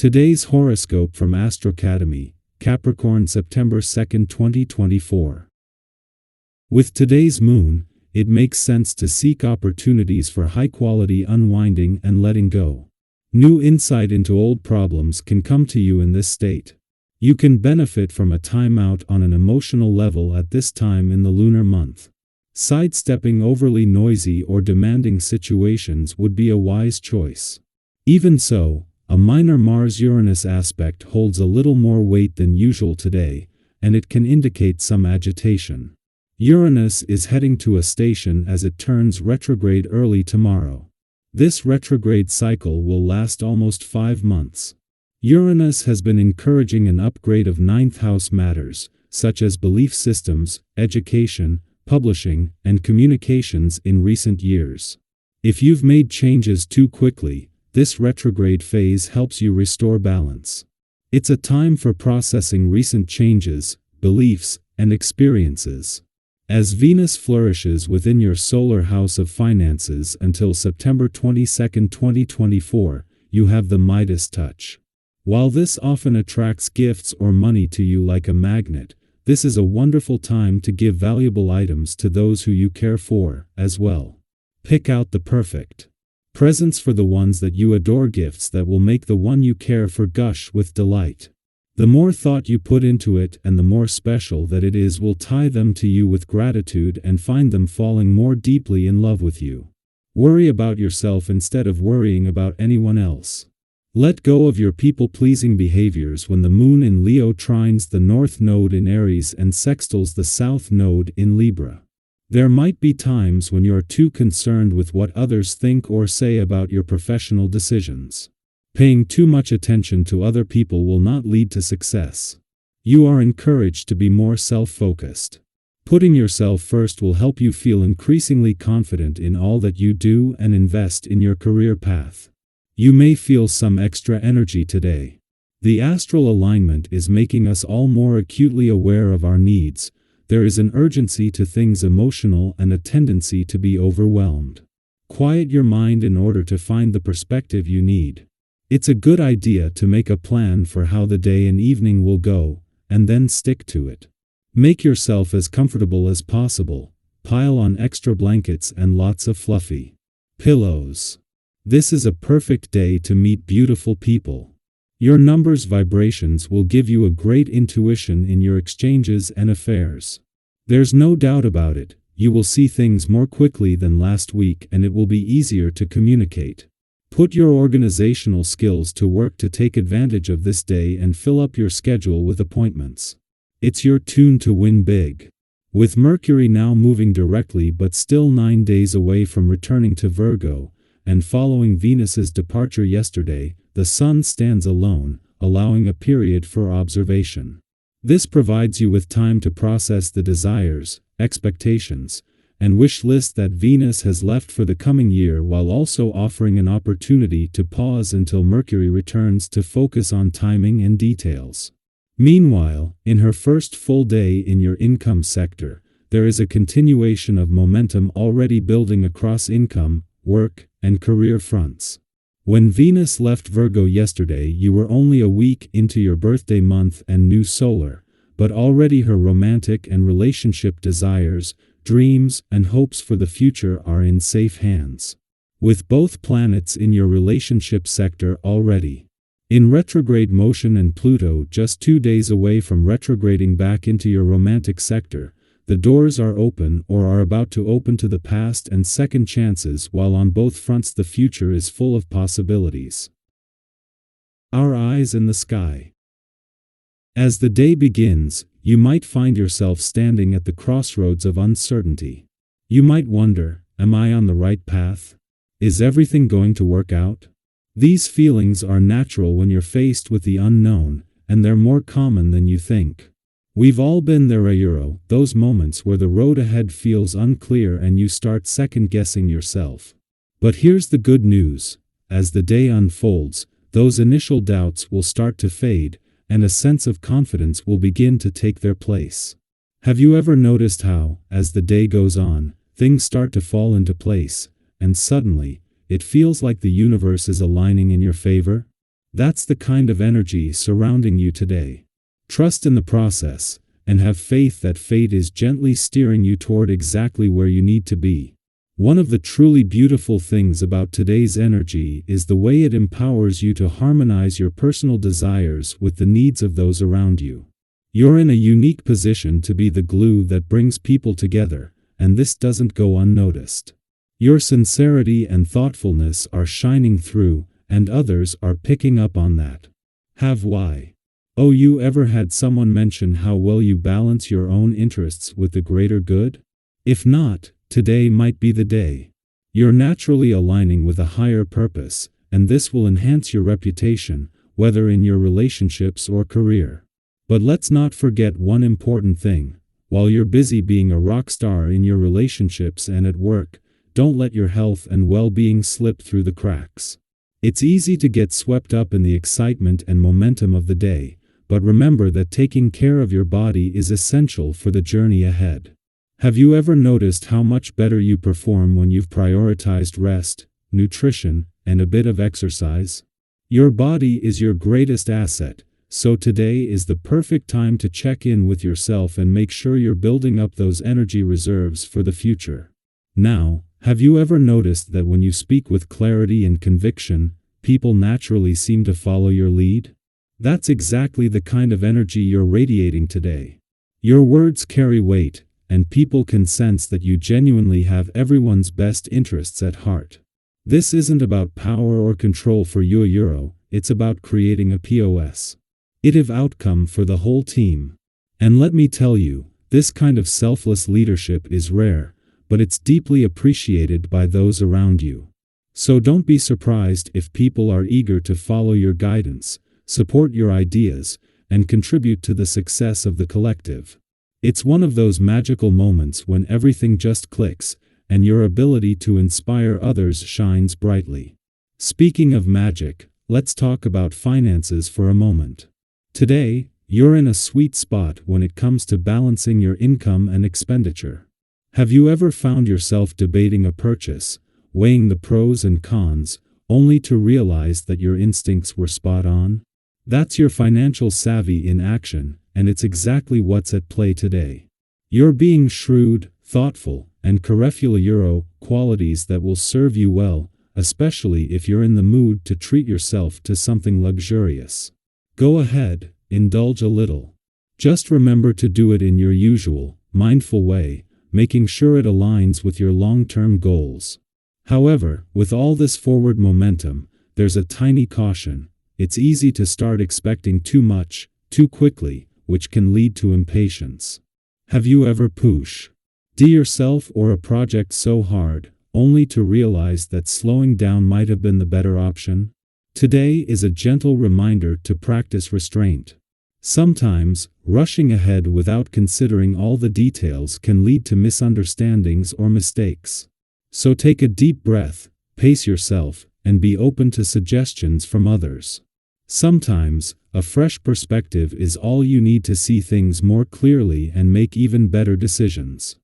Today's horoscope from AstroCademy, Capricorn September 2, 2024. With today's moon, it makes sense to seek opportunities for high-quality unwinding and letting go. New insight into old problems can come to you in this state. You can benefit from a timeout on an emotional level at this time in the lunar month. Sidestepping overly noisy or demanding situations would be a wise choice. Even so, a minor Mars-Uranus aspect holds a little more weight than usual today, and it can indicate some agitation. Uranus is heading to a station as it turns retrograde early tomorrow. This retrograde cycle will last almost 5 months. Uranus has been encouraging an upgrade of ninth house matters, such as belief systems, education, publishing, and communications in recent years. If you've made changes too quickly, this retrograde phase helps you restore balance. It's a time for processing recent changes, beliefs, and experiences. As Venus flourishes within your solar house of finances until September 22, 2024, you have the Midas touch. While this often attracts gifts or money to you like a magnet, this is a wonderful time to give valuable items to those who you care for, as well. Pick out the perfect presents for the ones that you adore, gifts that will make the one you care for gush with delight. The more thought you put into it and the more special that it is will tie them to you with gratitude and find them falling more deeply in love with you. Worry about yourself instead of worrying about anyone else. Let go of your people-pleasing behaviors when the moon in Leo trines the north node in Aries and sextiles the south node in Libra. There might be times when you are too concerned with what others think or say about your professional decisions. Paying too much attention to other people will not lead to success. You are encouraged to be more self-focused. Putting yourself first will help you feel increasingly confident in all that you do and invest in your career path. You may feel some extra energy today. The astral alignment is making us all more acutely aware of our needs. There is an urgency to things emotional and a tendency to be overwhelmed. Quiet your mind in order to find the perspective you need. It's a good idea to make a plan for how the day and evening will go, and then stick to it. Make yourself as comfortable as possible. Pile on extra blankets and lots of fluffy pillows. This is a perfect day to meet beautiful people. Your numbers' vibrations will give you a great intuition in your exchanges and affairs. There's no doubt about it, you will see things more quickly than last week and it will be easier to communicate. Put your organizational skills to work to take advantage of this day and fill up your schedule with appointments. It's your tune to win big. With Mercury now moving directly but still 9 days away from returning to Virgo, and following Venus's departure yesterday, the Sun stands alone, allowing a period for observation. This provides you with time to process the desires, expectations, and wish list that Venus has left for the coming year, while also offering an opportunity to pause until Mercury returns to focus on timing and details. Meanwhile, in her first full day in your income sector, there is a continuation of momentum already building across income, work, and career fronts. When Venus left Virgo yesterday, you were only a week into your birthday month and new solar, but already her romantic and relationship desires, dreams, and hopes for the future are in safe hands. With both planets in your relationship sector already in retrograde motion and Pluto just 2 days away from retrograding back into your romantic sector, the doors are open or are about to open to the past and second chances, while on both fronts the future is full of possibilities. Our eyes in the sky. As the day begins, you might find yourself standing at the crossroads of uncertainty. You might wonder, am I on the right path? Is everything going to work out? These feelings are natural when you're faced with the unknown, and they're more common than you think. We've all been there, those moments where the road ahead feels unclear and you start second-guessing yourself. But here's the good news. As the day unfolds, those initial doubts will start to fade, and a sense of confidence will begin to take their place. Have you ever noticed how, as the day goes on, things start to fall into place, and suddenly, it feels like the universe is aligning in your favor? That's the kind of energy surrounding you today. Trust in the process, and have faith that fate is gently steering you toward exactly where you need to be. One of the truly beautiful things about today's energy is the way it empowers you to harmonize your personal desires with the needs of those around you. You're in a unique position to be the glue that brings people together, and this doesn't go unnoticed. Your sincerity and thoughtfulness are shining through, and others are picking up on that. Have why? Oh, you ever had someone mention how well you balance your own interests with the greater good? If not, today might be the day. You're naturally aligning with a higher purpose, and this will enhance your reputation, whether in your relationships or career. But let's not forget one important thing. While you're busy being a rock star in your relationships and at work, don't let your health and well-being slip through the cracks. It's easy to get swept up in the excitement and momentum of the day, but remember that taking care of your body is essential for the journey ahead. Have you ever noticed how much better you perform when you've prioritized rest, nutrition, and a bit of exercise? Your body is your greatest asset, so today is the perfect time to check in with yourself and make sure you're building up those energy reserves for the future. Now, have you ever noticed that when you speak with clarity and conviction, people naturally seem to follow your lead? That's exactly the kind of energy you're radiating today. Your words carry weight, and people can sense that you genuinely have everyone's best interests at heart. This isn't about power or control for you, it's about creating a positive outcome for the whole team. And let me tell you, this kind of selfless leadership is rare, but it's deeply appreciated by those around you. So don't be surprised if people are eager to follow your guidance, support your ideas, and contribute to the success of the collective. It's one of those magical moments when everything just clicks, and your ability to inspire others shines brightly. Speaking of magic, let's talk about finances for a moment. Today, you're in a sweet spot when it comes to balancing your income and expenditure. Have you ever found yourself debating a purchase, weighing the pros and cons, only to realize that your instincts were spot on? That's your financial savvy in action, and it's exactly what's at play today. You're being shrewd, thoughtful, and careful, qualities that will serve you well, especially if you're in the mood to treat yourself to something luxurious. Go ahead, indulge a little. Just remember to do it in your usual, mindful way, making sure it aligns with your long-term goals. However, with all this forward momentum, there's a tiny caution. It's easy to start expecting too much, too quickly, which can lead to impatience. Have you ever pushed yourself or a project so hard, only to realize that slowing down might have been the better option? Today is a gentle reminder to practice restraint. Sometimes, rushing ahead without considering all the details can lead to misunderstandings or mistakes. So take a deep breath, pace yourself, and be open to suggestions from others. Sometimes, a fresh perspective is all you need to see things more clearly and make even better decisions.